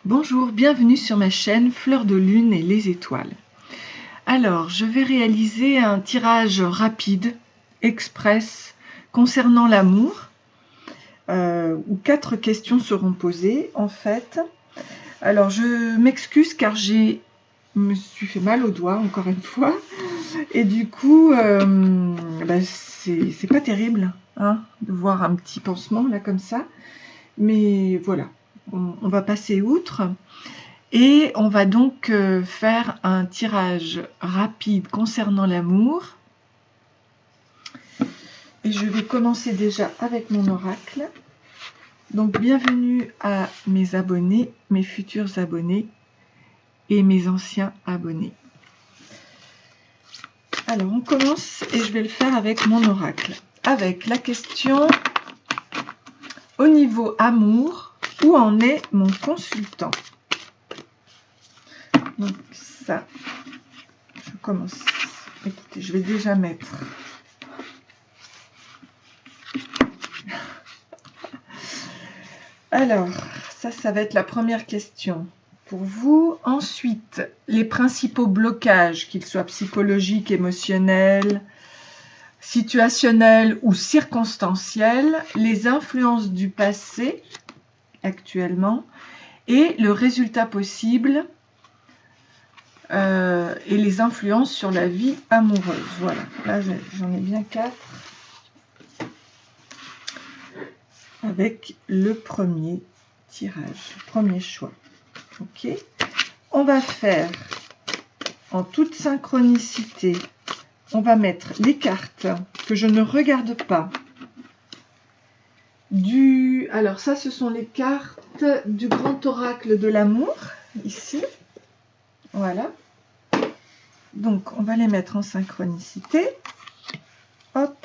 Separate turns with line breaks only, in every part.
Bonjour, bienvenue sur ma chaîne Fleur de Lune et les étoiles. Alors, je vais réaliser un tirage rapide, express, concernant l'amour, où 4 questions seront posées en fait. Alors, je m'excuse car je me suis fait mal au doigt encore une fois, et du coup, c'est pas terrible hein, de voir un petit pansement là comme ça, mais voilà, on va passer outre. Et on va donc faire un tirage rapide concernant l'amour. Et je vais commencer déjà avec mon oracle. Donc bienvenue à mes abonnés, mes futurs abonnés et mes anciens abonnés. Alors on commence et je vais le faire avec mon oracle. Avec la question au niveau amour, où en est mon consultant? Donc ça, je commence. Écoutez, je vais déjà mettre alors, ça va être la première question pour vous. Ensuite, les principaux blocages, qu'ils soient psychologiques, émotionnels, situationnels ou circonstanciels, les influences du passé actuellement et le résultat possible et les influences sur la vie amoureuse. Voilà, là j'en ai bien 4. Avec le premier tirage, premier choix. Ok, on va faire en toute synchronicité, on va mettre les cartes que je ne regarde pas. Alors ça, ce sont les cartes du grand oracle de l'amour, ici. Voilà. Donc, on va les mettre en synchronicité. Hop.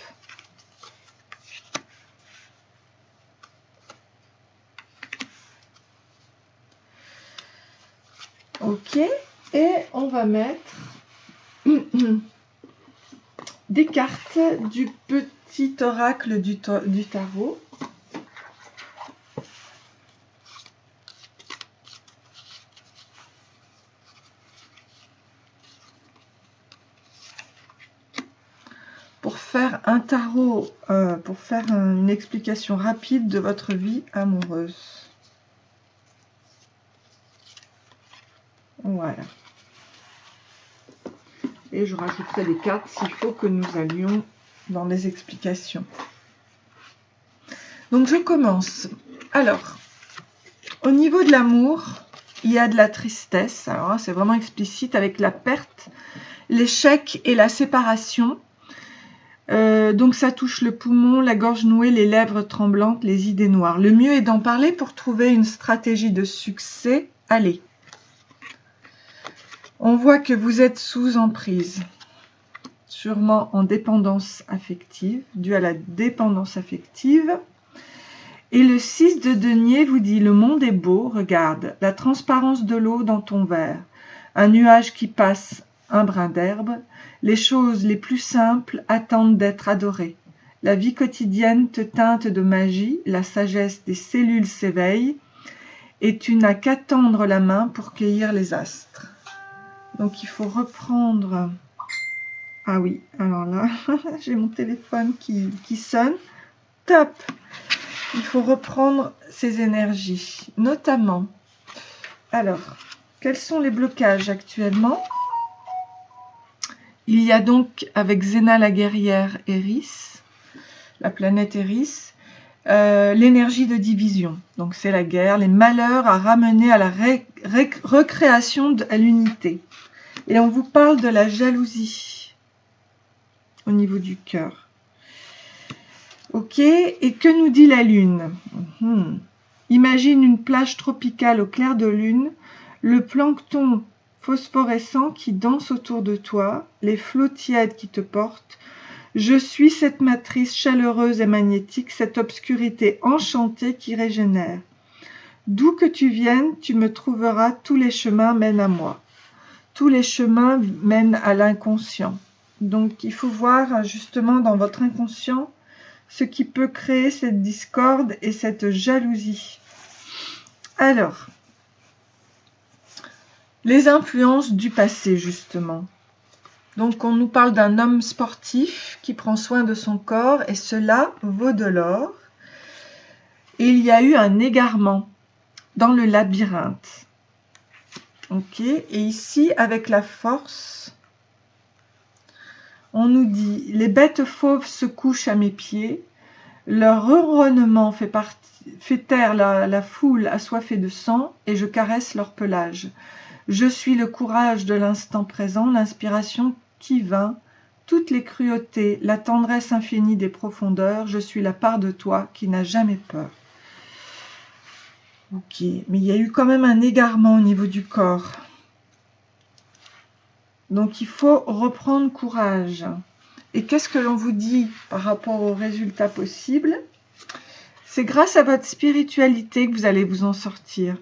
Ok, et on va mettre des cartes du petit oracle du tarot. Pour faire un tarot, pour faire une explication rapide de votre vie amoureuse. Voilà. Et je rajouterai des cartes s'il faut que nous allions dans les explications. Donc je commence. Alors, au niveau de l'amour, il y a de la tristesse. Alors là, c'est vraiment explicite avec la perte, l'échec et la séparation. Donc ça touche le poumon, la gorge nouée, les lèvres tremblantes, les idées noires. Le mieux est d'en parler pour trouver une stratégie de succès. Allez. On voit que vous êtes sous emprise, sûrement en dépendance affective, due à la dépendance affective. Et le 6 de denier vous dit « Le monde est beau, regarde, la transparence de l'eau dans ton verre, un nuage qui passe, un brin d'herbe, les choses les plus simples attendent d'être adorées. La vie quotidienne te teinte de magie, la sagesse des cellules s'éveille, et tu n'as qu'à tendre la main pour cueillir les astres. » Donc il faut reprendre... Ah oui, alors là, j'ai mon téléphone qui sonne. Top! Il faut reprendre ces énergies, notamment. Alors, quels sont les blocages actuellement? Il y a donc, avec Zéna la guerrière Eris, la planète Eris, l'énergie de division. Donc c'est la guerre, les malheurs à ramener à la recréation à l'unité. Et on vous parle de la jalousie au niveau du cœur. Ok, et que nous dit la lune? Imagine une plage tropicale au clair de lune, le plancton phosphorescent qui danse autour de toi, les flots tièdes qui te portent. Je suis cette matrice chaleureuse et magnétique, cette obscurité enchantée qui régénère. D'où que tu viennes, tu me trouveras, tous les chemins mènent à moi. Tous les chemins mènent à l'inconscient. Donc il faut voir justement dans votre inconscient ce qui peut créer cette discorde et cette jalousie. Alors, Les influences du passé, justement. Donc, on nous parle d'un homme sportif qui prend soin de son corps et cela vaut de l'or. Et il y a eu un égarement dans le labyrinthe. Ok, et ici, avec la force, on nous dit « Les bêtes fauves se couchent à mes pieds, leur ronronnement fait taire la foule assoiffée de sang, et je caresse leur pelage. Je suis le courage de l'instant présent, l'inspiration qui vint, toutes les cruautés, la tendresse infinie des profondeurs, je suis la part de toi qui n'a jamais peur. » Ok, mais il y a eu quand même un égarement au niveau du corps. Donc il faut reprendre courage. Et qu'est-ce que l'on vous dit par rapport aux résultats possibles? C'est grâce à votre spiritualité que vous allez vous en sortir.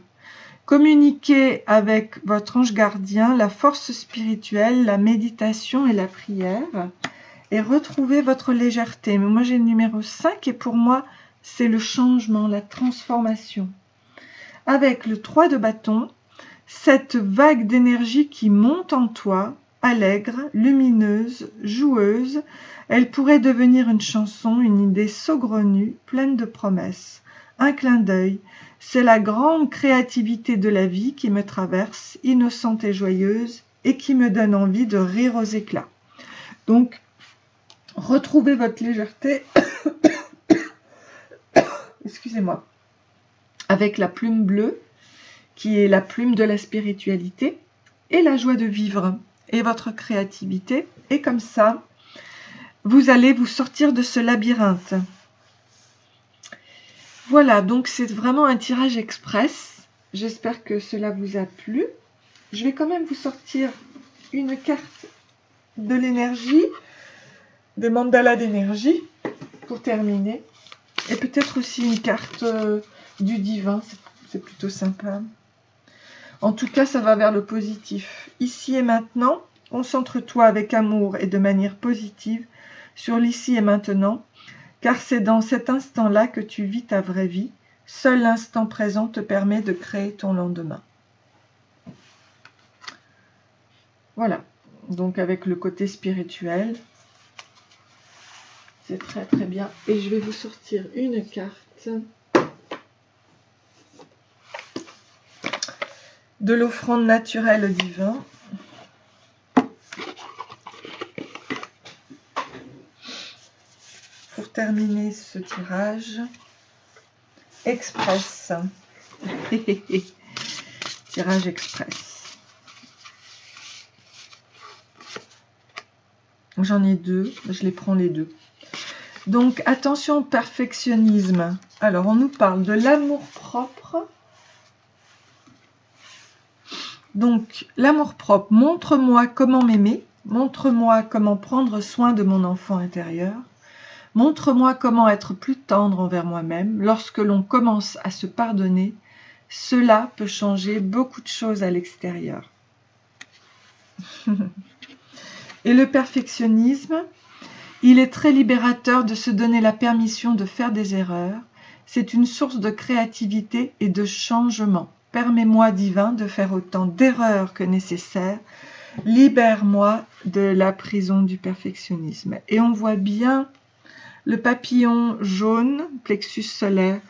Communiquez avec votre ange gardien, la force spirituelle, la méditation et la prière. Et retrouvez votre légèreté. Mais moi j'ai le numéro 5 et pour moi c'est le changement, la transformation. Avec le 3 de bâton, cette vague d'énergie qui monte en toi, allègre, lumineuse, joueuse, elle pourrait devenir une chanson, une idée saugrenue, pleine de promesses. Un clin d'œil, c'est la grande créativité de la vie qui me traverse, innocente et joyeuse, et qui me donne envie de rire aux éclats. Donc, retrouvez votre légèreté, excusez-moi, avec la plume bleue, qui est la plume de la spiritualité, et la joie de vivre, et votre créativité. Et comme ça, vous allez vous sortir de ce labyrinthe. Voilà, donc c'est vraiment un tirage express. J'espère que cela vous a plu. Je vais quand même vous sortir une carte de l'énergie, des mandalas d'énergie, pour terminer. Et peut-être aussi une carte du divin, c'est plutôt sympa. En tout cas, ça va vers le positif. Ici et maintenant, concentre-toi avec amour et de manière positive sur l'ici et maintenant, car c'est dans cet instant-là que tu vis ta vraie vie. Seul l'instant présent te permet de créer ton lendemain. Voilà, donc avec le côté spirituel, c'est très très bien. Et je vais vous sortir une carte de l'offrande naturelle au divin. Pour terminer ce tirage express. Tirage express. J'en ai deux, je les prends les deux. Donc attention au perfectionnisme. Alors on nous parle de l'amour-propre. Donc l'amour-propre, montre-moi comment m'aimer, montre-moi comment prendre soin de mon enfant intérieur, montre-moi comment être plus tendre envers moi-même. Lorsque l'on commence à se pardonner, cela peut changer beaucoup de choses à l'extérieur. Et le perfectionnisme, il est très libérateur de se donner la permission de faire des erreurs. C'est une source de créativité et de changement. Permets-moi, divin, de faire autant d'erreurs que nécessaire. Libère-moi de la prison du perfectionnisme. Et on voit bien le papillon jaune, plexus solaire,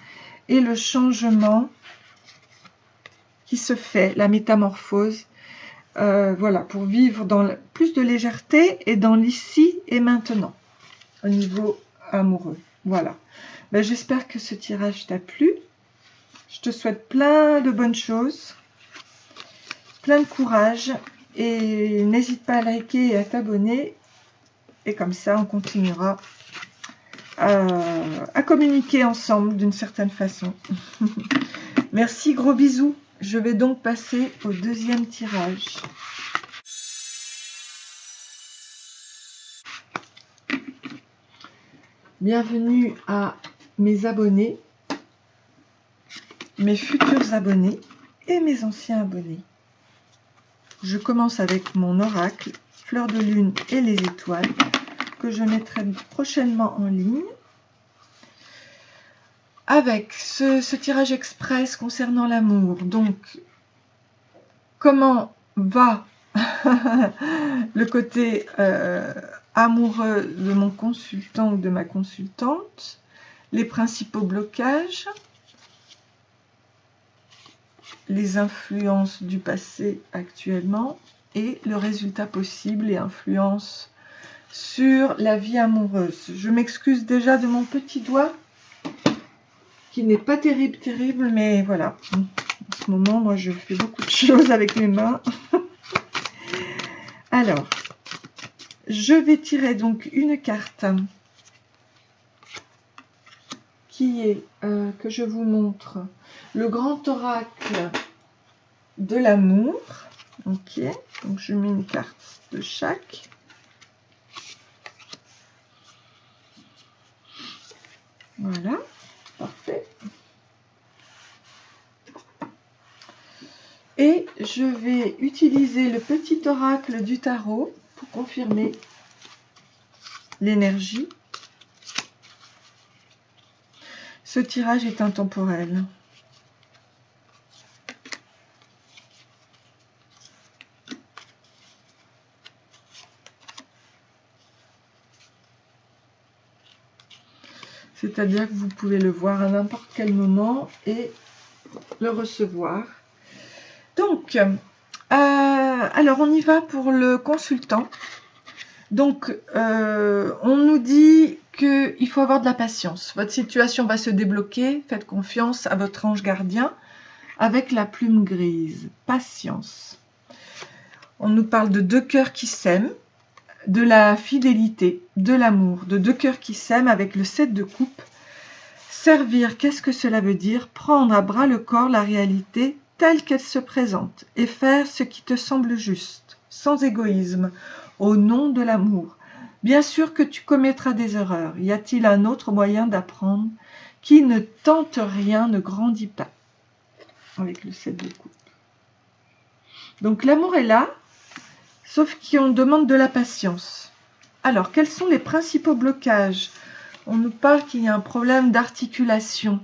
et le changement qui se fait, la métamorphose, voilà, pour vivre dans plus de légèreté et dans l'ici et maintenant, au niveau amoureux. Voilà. Ben, j'espère que ce tirage t'a plu. Je te souhaite plein de bonnes choses, plein de courage, et n'hésite pas à liker et à t'abonner. Et comme ça, on continuera à communiquer ensemble d'une certaine façon. Merci, gros bisous. Je vais donc passer au deuxième tirage. Bienvenue à mes abonnés, mes futurs abonnés et mes anciens abonnés. Je commence avec mon oracle, fleur de lune et les étoiles, que je mettrai prochainement en ligne. Avec ce tirage express concernant l'amour, donc comment va le côté amoureux de mon consultant ou de ma consultante, les principaux blocages, les influences du passé actuellement et le résultat possible et influence sur la vie amoureuse. Je m'excuse déjà de mon petit doigt qui n'est pas terrible, mais voilà. En ce moment, moi, je fais beaucoup de choses avec mes mains. Alors, je vais tirer donc une carte qui est, que je vous montre, le grand oracle de l'amour. Ok, donc je mets une carte de chaque. Voilà, parfait. Et je vais utiliser le petit oracle du tarot pour confirmer l'énergie. Ce tirage est intemporel. C'est-à-dire que vous pouvez le voir à n'importe quel moment et le recevoir. Donc, alors on y va pour le consultant. Donc, on nous dit qu'il faut avoir de la patience. Votre situation va se débloquer. Faites confiance à votre ange gardien avec la plume grise. Patience. On nous parle de deux cœurs qui s'aiment, de la fidélité, de l'amour, de deux cœurs qui s'aiment avec le 7 de coupe. Servir, qu'est-ce que cela veut dire? Prendre à bras le corps la réalité telle qu'elle se présente et faire ce qui te semble juste, sans égoïsme, au nom de l'amour. Bien sûr que tu commettras des erreurs. Y a-t-il un autre moyen d'apprendre? Qui ne tente rien ne grandit pas. Avec le 7 de coupe. Donc l'amour est là, sauf qu'on demande de la patience. Alors, quels sont les principaux blocages? On nous parle qu'il y a un problème d'articulation.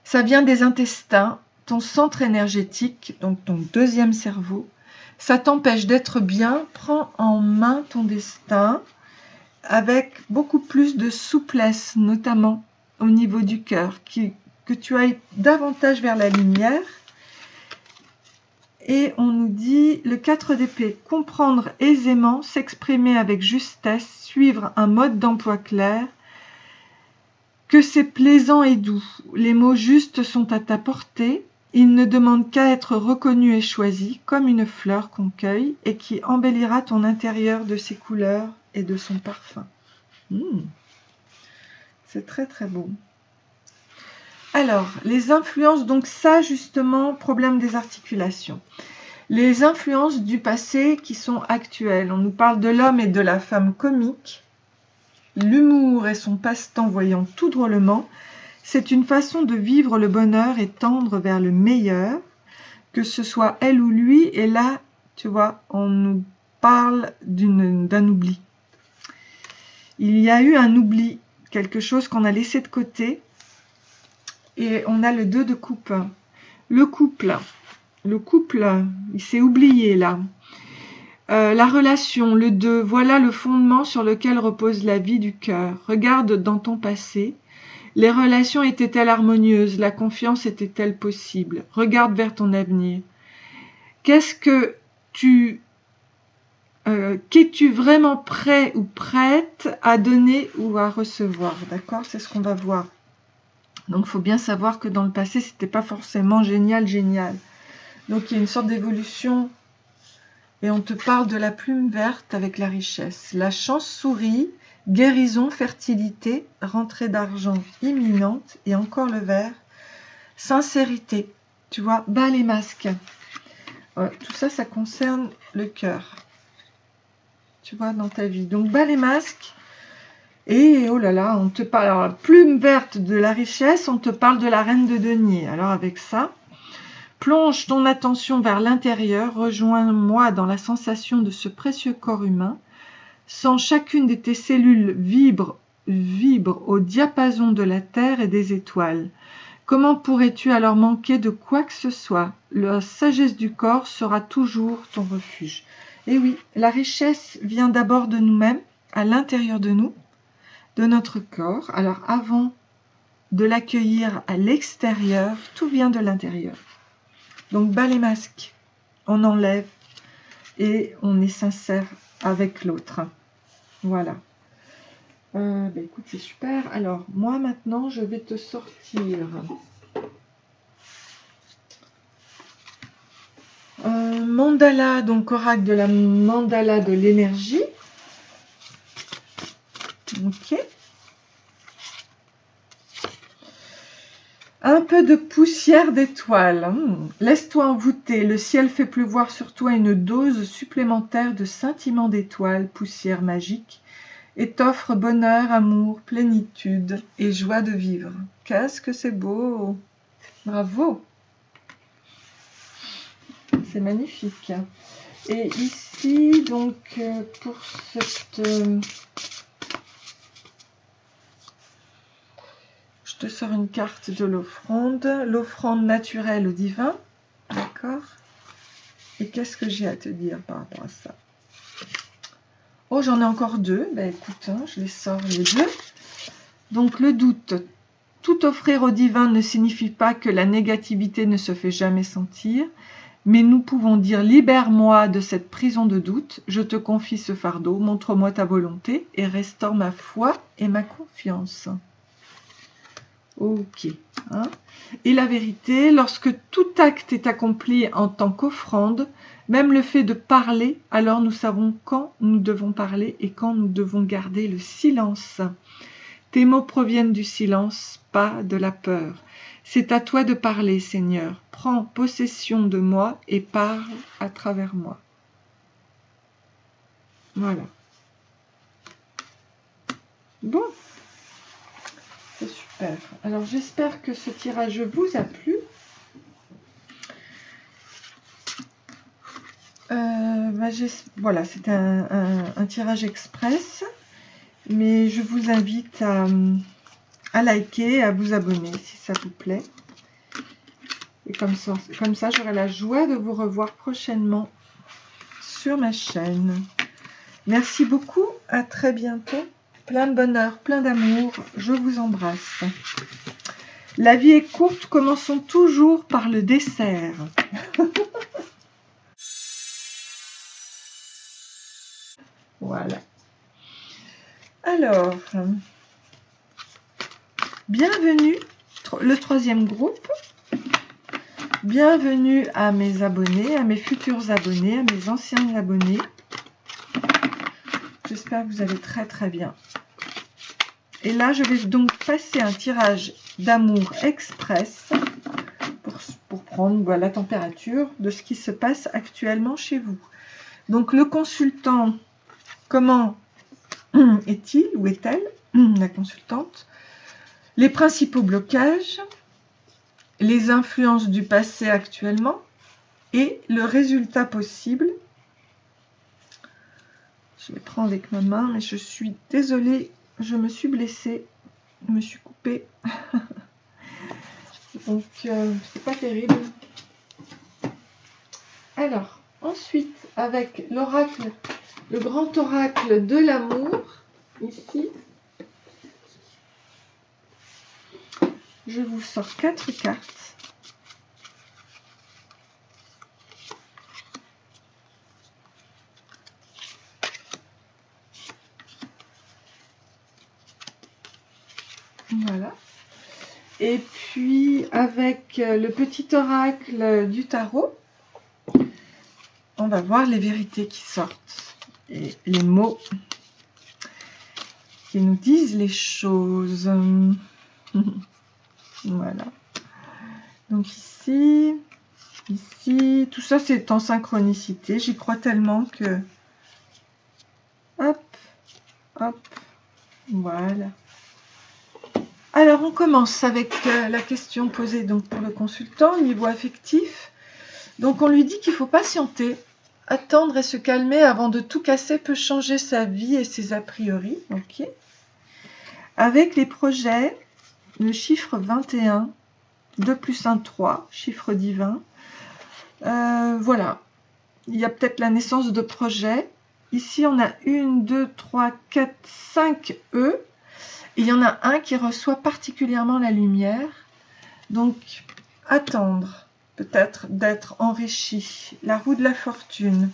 Ça vient des intestins, ton centre énergétique, donc ton deuxième cerveau. Ça t'empêche d'être bien. Prends en main ton destin avec beaucoup plus de souplesse, notamment au niveau du cœur, que tu ailles davantage vers la lumière. Et on nous dit le 4 d'épée, comprendre aisément, s'exprimer avec justesse, suivre un mode d'emploi clair, que c'est plaisant et doux. Les mots justes sont à ta portée, ils ne demandent qu'à être reconnus et choisis, comme une fleur qu'on cueille et qui embellira ton intérieur de ses couleurs et de son parfum. C'est très très beau. Alors, les influences, donc ça justement, problème des articulations. Les influences du passé qui sont actuelles. On nous parle de l'homme et de la femme comique. L'humour est son passe-temps voyant tout drôlement. C'est une façon de vivre le bonheur et tendre vers le meilleur, que ce soit elle ou lui. Et là, tu vois, on nous parle d'un oubli. Il y a eu un oubli, quelque chose qu'on a laissé de côté. Et on a le 2 de coupe. Le couple, il s'est oublié là. La relation, le 2, voilà le fondement sur lequel repose la vie du cœur. Regarde dans ton passé. Les relations étaient-elles harmonieuses? La confiance était-elle possible? Regarde vers ton avenir. Qu'es-tu vraiment prêt ou prête à donner ou à recevoir? D'accord? C'est ce qu'on va voir. Donc, il faut bien savoir que dans le passé, c'était pas forcément génial. Donc, il y a une sorte d'évolution. Et on te parle de la plume verte avec la richesse. La chance sourit, guérison, fertilité, rentrée d'argent imminente et encore le vert. Sincérité, tu vois, bas les masques. Tout ça, ça concerne le cœur. Tu vois, dans ta vie. Donc, bas les masques. Et oh là là, on te parle, alors, plume verte de la richesse, on te parle de la reine de denier. Alors avec ça, plonge ton attention vers l'intérieur, rejoins-moi dans la sensation de ce précieux corps humain. Sens chacune de tes cellules vibre au diapason de la terre et des étoiles. Comment pourrais-tu alors manquer de quoi que ce soit? La sagesse du corps sera toujours ton refuge. Et oui, la richesse vient d'abord de nous-mêmes, à l'intérieur de nous, de notre corps. Alors avant de l'accueillir à l'extérieur, tout vient de l'intérieur. Donc bas les masques, on enlève et on est sincère avec l'autre. Voilà. Écoute, c'est super. Alors moi maintenant, je vais te sortir mandala, donc oracle de la mandala de l'énergie. Ok. Un peu de poussière d'étoiles. Laisse-toi envoûter. Le ciel fait pleuvoir sur toi une dose supplémentaire de scintillement d'étoiles, poussière magique, et t'offre bonheur, amour, plénitude et joie de vivre. Qu'est-ce que c'est beau! Bravo! C'est magnifique. Et ici, donc, pour cette... je te sors une carte de l'offrande naturelle au divin. D'accord? Et qu'est-ce que j'ai à te dire par rapport à ça? Oh, j'en ai encore deux. Ben écoute, hein, je les sors les deux. Donc, le doute. Tout offrir au divin ne signifie pas que la négativité ne se fait jamais sentir. Mais nous pouvons dire « Libère-moi de cette prison de doute, je te confie ce fardeau, montre-moi ta volonté et restaure ma foi et ma confiance. » Ok. Hein. Et la vérité, lorsque tout acte est accompli en tant qu'offrande, même le fait de parler, alors nous savons quand nous devons parler et quand nous devons garder le silence. Tes mots proviennent du silence, pas de la peur. C'est à toi de parler, Seigneur. Prends possession de moi et parle à travers moi. Voilà. Bon. C'est super. Alors, j'espère que ce tirage vous a plu. Voilà, c'est un tirage express. Mais je vous invite à liker, à vous abonner si ça vous plaît. Et comme ça, j'aurai la joie de vous revoir prochainement sur ma chaîne. Merci beaucoup, à très bientôt. Plein de bonheur, plein d'amour, je vous embrasse. La vie est courte, commençons toujours par le dessert. Voilà. Alors, bienvenue, le troisième groupe. Bienvenue à mes abonnés, à mes futurs abonnés, à mes anciens abonnés. J'espère que vous allez très très bien. Et là, je vais donc passer un tirage d'amour express pour prendre la température de ce qui se passe actuellement chez vous. Donc, le consultant, comment est-il ou est-elle, la consultante? Les principaux blocages, les influences du passé actuellement et le résultat possible. Je les prends avec ma main, mais je suis désolée, je me suis blessée, je me suis coupée. Donc, c'est pas terrible. Alors, ensuite, avec l'oracle, le grand oracle de l'amour, ici, je vous sors 4 cartes. Voilà. Et puis, avec le petit oracle du tarot, on va voir les vérités qui sortent et les mots qui nous disent les choses. Voilà. Donc ici, tout ça c'est en synchronicité. J'y crois tellement que... Hop, hop, voilà. Alors on commence avec la question posée donc pour le consultant au niveau affectif. Donc on lui dit qu'il faut patienter, attendre et se calmer avant de tout casser peut changer sa vie et ses a priori. Ok. Avec les projets, le chiffre 21 2 plus 1, 3, chiffre divin. Voilà. Il y a peut-être la naissance de projets. Ici, on a 1, 2, 3, 4, 5 E. Il y en a un qui reçoit particulièrement la lumière. Donc, attendre peut-être d'être enrichi. La roue de la fortune.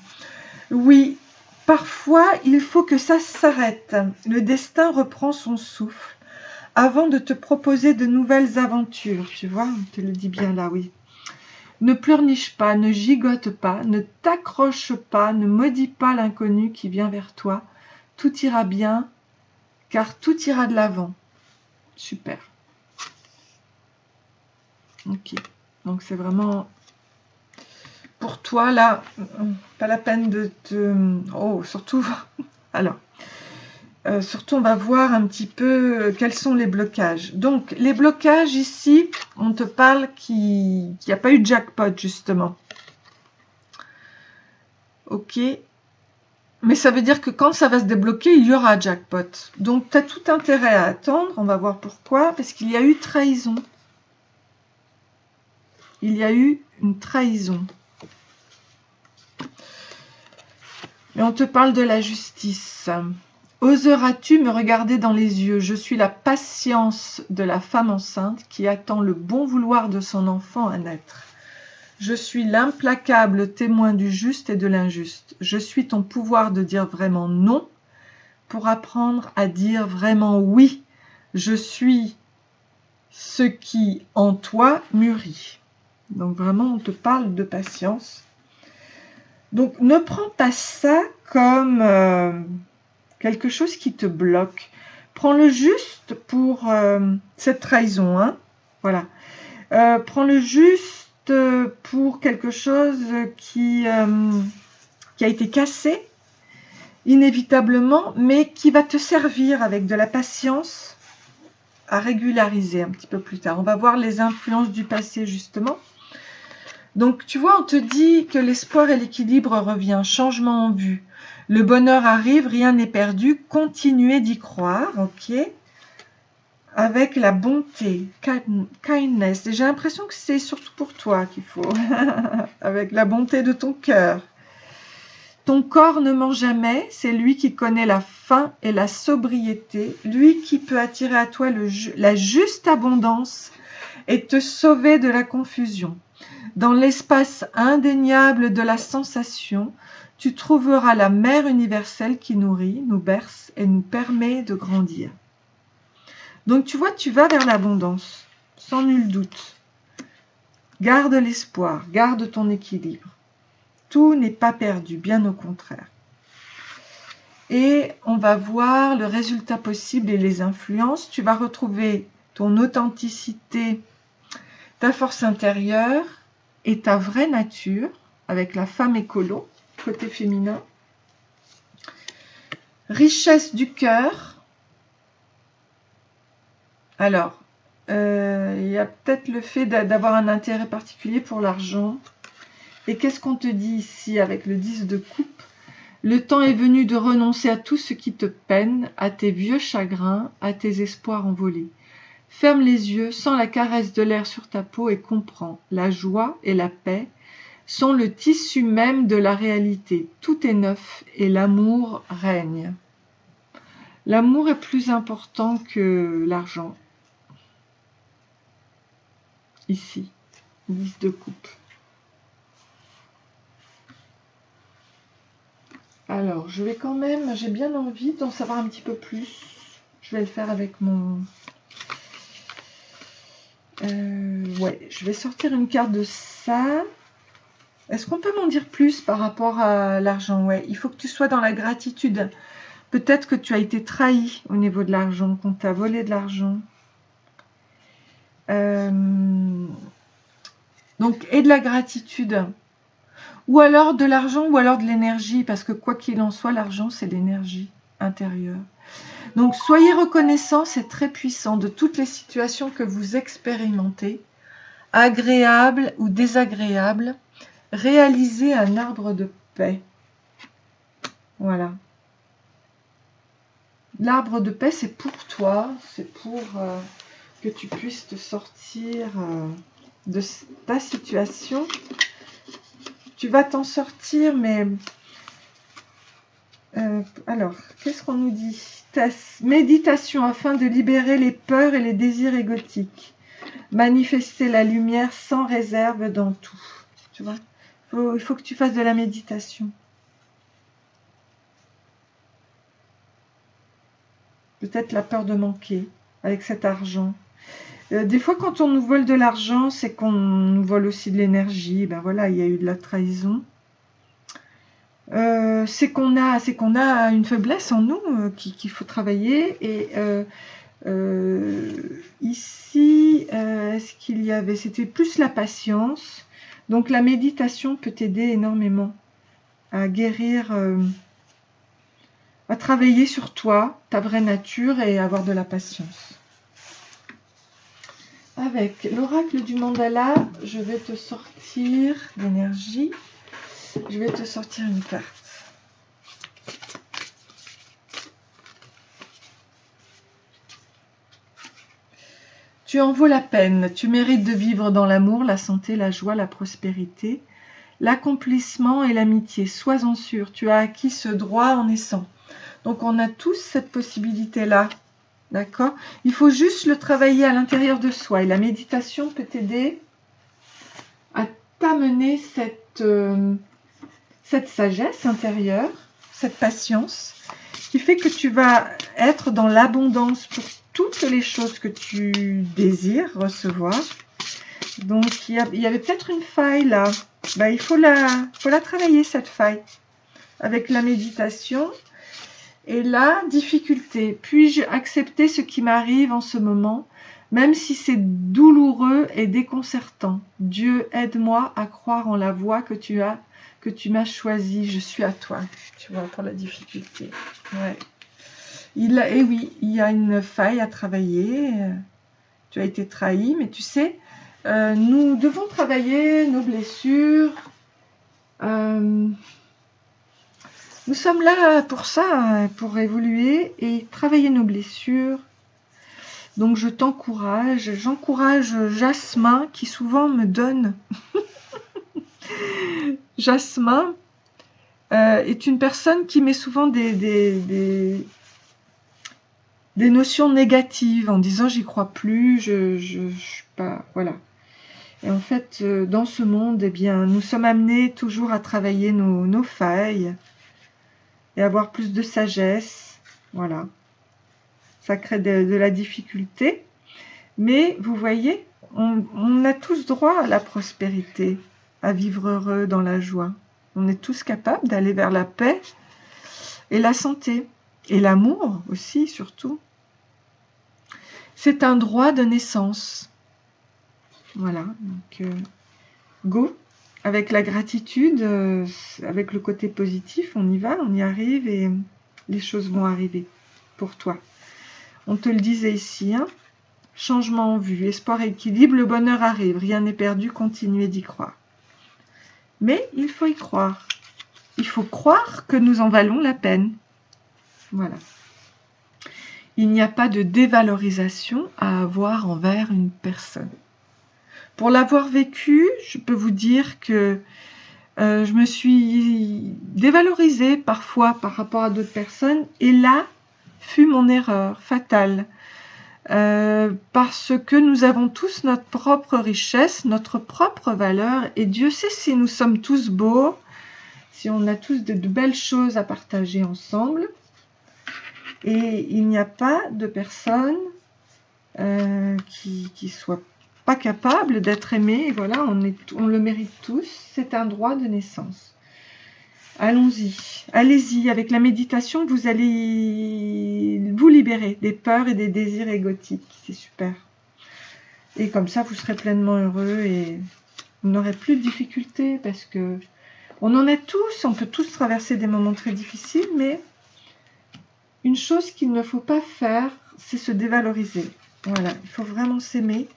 Oui, parfois, il faut que ça s'arrête. Le destin reprend son souffle avant de te proposer de nouvelles aventures. Tu vois, on te le dit bien là, oui. Ne pleurniche pas, ne gigote pas, ne t'accroche pas, ne maudis pas l'inconnu qui vient vers toi. Tout ira bien, car tout ira de l'avant. Super. Ok. Donc c'est vraiment pour toi là, pas la peine de te... Oh, surtout... Alors, surtout on va voir un petit peu quels sont les blocages. Donc les blocages ici, on te parle qu'il n'y a pas eu de jackpot justement. Ok. Mais ça veut dire que quand ça va se débloquer, il y aura jackpot. Donc tu as tout intérêt à attendre, on va voir pourquoi, parce qu'il y a eu trahison. Il y a eu une trahison. Mais on te parle de la justice. Oseras-tu me regarder dans les yeux? Je suis la patience de la femme enceinte qui attend le bon vouloir de son enfant à naître. Je suis l'implacable témoin du juste et de l'injuste. Je suis ton pouvoir de dire vraiment non pour apprendre à dire vraiment oui. Je suis ce qui en toi mûrit. Donc vraiment, on te parle de patience. Donc ne prends pas ça comme quelque chose qui te bloque. Prends-le juste pour cette trahison. Hein, voilà. Prends-le juste pour quelque chose qui a été cassé inévitablement, mais qui va te servir avec de la patience à régulariser un petit peu plus tard. On va voir les influences du passé justement. Donc tu vois, on te dit que l'espoir et l'équilibre revient, changement en vue. Le bonheur arrive, rien n'est perdu, continuez d'y croire, ok? Avec la bonté, kindness. Et j'ai l'impression que c'est surtout pour toi qu'il faut, avec la bonté de ton cœur. Ton corps ne ment jamais, c'est lui qui connaît la faim et la sobriété, lui qui peut attirer à toi la juste abondance et te sauver de la confusion. Dans l'espace indéniable de la sensation, tu trouveras la mère universelle qui nourrit, nous berce et nous permet de grandir. Donc tu vois, tu vas vers l'abondance, sans nul doute. Garde l'espoir, garde ton équilibre. Tout n'est pas perdu, bien au contraire. Et on va voir le résultat possible et les influences. Tu vas retrouver ton authenticité, ta force intérieure et ta vraie nature avec la femme écolo, côté féminin. Richesse du cœur. Alors, il y a peut-être le fait d'avoir un intérêt particulier pour l'argent. Et qu'est-ce qu'on te dit ici avec le 10 de coupe? Le temps est venu de renoncer à tout ce qui te peine, à tes vieux chagrins, à tes espoirs envolés. Ferme les yeux, sens la caresse de l'air sur ta peau et comprends. La joie et la paix sont le tissu même de la réalité. Tout est neuf et l'amour règne. L'amour est plus important que l'argent. Ici, 10 de coupe. Alors, je vais quand même, j'ai bien envie d'en savoir un petit peu plus. Je vais le faire avec mon... ouais, je vais sortir une carte de ça. Est-ce qu'on peut m'en dire plus par rapport à l'argent? Ouais, il faut que tu sois dans la gratitude. Peut-être que tu as été trahi au niveau de l'argent, qu'on t'a volé de l'argent. Donc, et de la gratitude. Ou alors de l'argent, ou alors de l'énergie, parce que quoi qu'il en soit, l'argent, c'est l'énergie intérieure. Donc, soyez reconnaissants, c'est très puissant, de toutes les situations que vous expérimentez, agréables ou désagréables, réalisez un arbre de paix. Voilà. L'arbre de paix, c'est pour toi, c'est pour que tu puisses te sortir de ta situation. Tu vas t'en sortir, mais... alors, qu'est-ce qu'on nous dit? Ta méditation afin de libérer les peurs et les désirs égotiques. Manifester la lumière sans réserve dans tout. Tu vois, il faut que tu fasses de la méditation. Peut-être la peur de manquer avec cet argent. Des fois, quand on nous vole de l'argent, c'est qu'on nous vole aussi de l'énergie. Ben voilà, il y a eu de la trahison. C'est qu'on a une faiblesse en nous qu'il faut travailler. Et ici, est-ce qu'il y avait... C'était plus la patience. Donc la méditation peut t'aider énormément à guérir, à travailler sur toi, ta vraie nature et avoir de la patience. Avec l'oracle du mandala, je vais te sortir d'énergie. Je vais te sortir une carte. Tu en vaux la peine. Tu mérites de vivre dans l'amour, la santé, la joie, la prospérité, l'accomplissement et l'amitié. Sois-en sûr, tu as acquis ce droit en naissant. Donc on a tous cette possibilité-là. D'accord? Il faut juste le travailler à l'intérieur de soi. Et la méditation peut t'aider à t'amener cette sagesse intérieure, cette patience, qui fait que tu vas être dans l'abondance pour toutes les choses que tu désires recevoir. Donc, il y avait peut-être une faille là. Ben, il faut la travailler, cette faille, avec la méditation. Et la difficulté. Puis-je accepter ce qui m'arrive en ce moment, même si c'est douloureux et déconcertant? Dieu, aide-moi à croire en la voie que tu m'as choisie. Je suis à toi. Tu vois, pour la difficulté. Ouais. Et oui, il y a une faille à travailler. Tu as été trahi, mais tu sais, nous devons travailler nos blessures. Nous sommes là pour ça, pour évoluer et travailler nos blessures. Donc je t'encourage, j'encourage Jasmin qui souvent me donne. Jasmin est une personne qui met souvent des notions négatives en disant j'y crois plus, je suis pas, voilà. Et en fait, dans ce monde, eh bien, nous sommes amenés toujours à travailler nos failles et avoir plus de sagesse, voilà. Ça crée de la difficulté, mais vous voyez, on a tous droit à la prospérité, à vivre heureux dans la joie. On est tous capables d'aller vers la paix et la santé, et l'amour aussi, surtout. C'est un droit de naissance. Voilà, donc go, avec la gratitude, avec le côté positif, on y va, on y arrive et les choses vont arriver pour toi. On te le disait ici, hein, changement en vue, espoir et équilibre, le bonheur arrive, rien n'est perdu, continuez d'y croire. Mais il faut y croire. Il faut croire que nous en valons la peine. Voilà. Il n'y a pas de dévalorisation à avoir envers une personne. Pour l'avoir vécu, je peux vous dire que je me suis dévalorisée parfois par rapport à d'autres personnes, et là fut mon erreur fatale. Parce que nous avons tous notre propre richesse, notre propre valeur, et Dieu sait si nous sommes tous beaux, si on a tous de belles choses à partager ensemble, et il n'y a pas de personne qui soit pas capable d'être aimée. Voilà, on le mérite tous, c'est un droit de naissance. Allons-y, allez-y, avec la méditation, vous allez vous libérer des peurs et des désirs égotiques, c'est super. Et comme ça, vous serez pleinement heureux et vous n'aurez plus de difficultés parce que on en a tous, on peut tous traverser des moments très difficiles, mais une chose qu'il ne faut pas faire, c'est se dévaloriser. Voilà, il faut vraiment s'aimer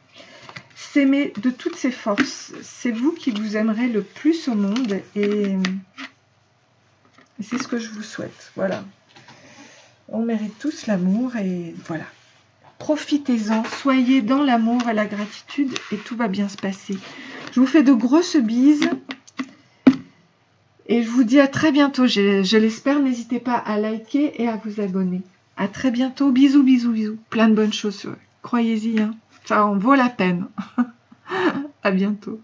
de toutes ses forces. C'est vous qui vous aimerez le plus au monde et c'est ce que je vous souhaite. Voilà. On mérite tous l'amour et voilà. profitez-en, soyez dans l'amour et la gratitude et tout va bien se passer. Je vous fais de grosses bises et je vous dis à très bientôt. Je l'espère, n'hésitez pas à liker et à vous abonner. À très bientôt, bisous, bisous, bisous. Plein de bonnes choses, croyez-y, hein. Ça en vaut la peine. À bientôt.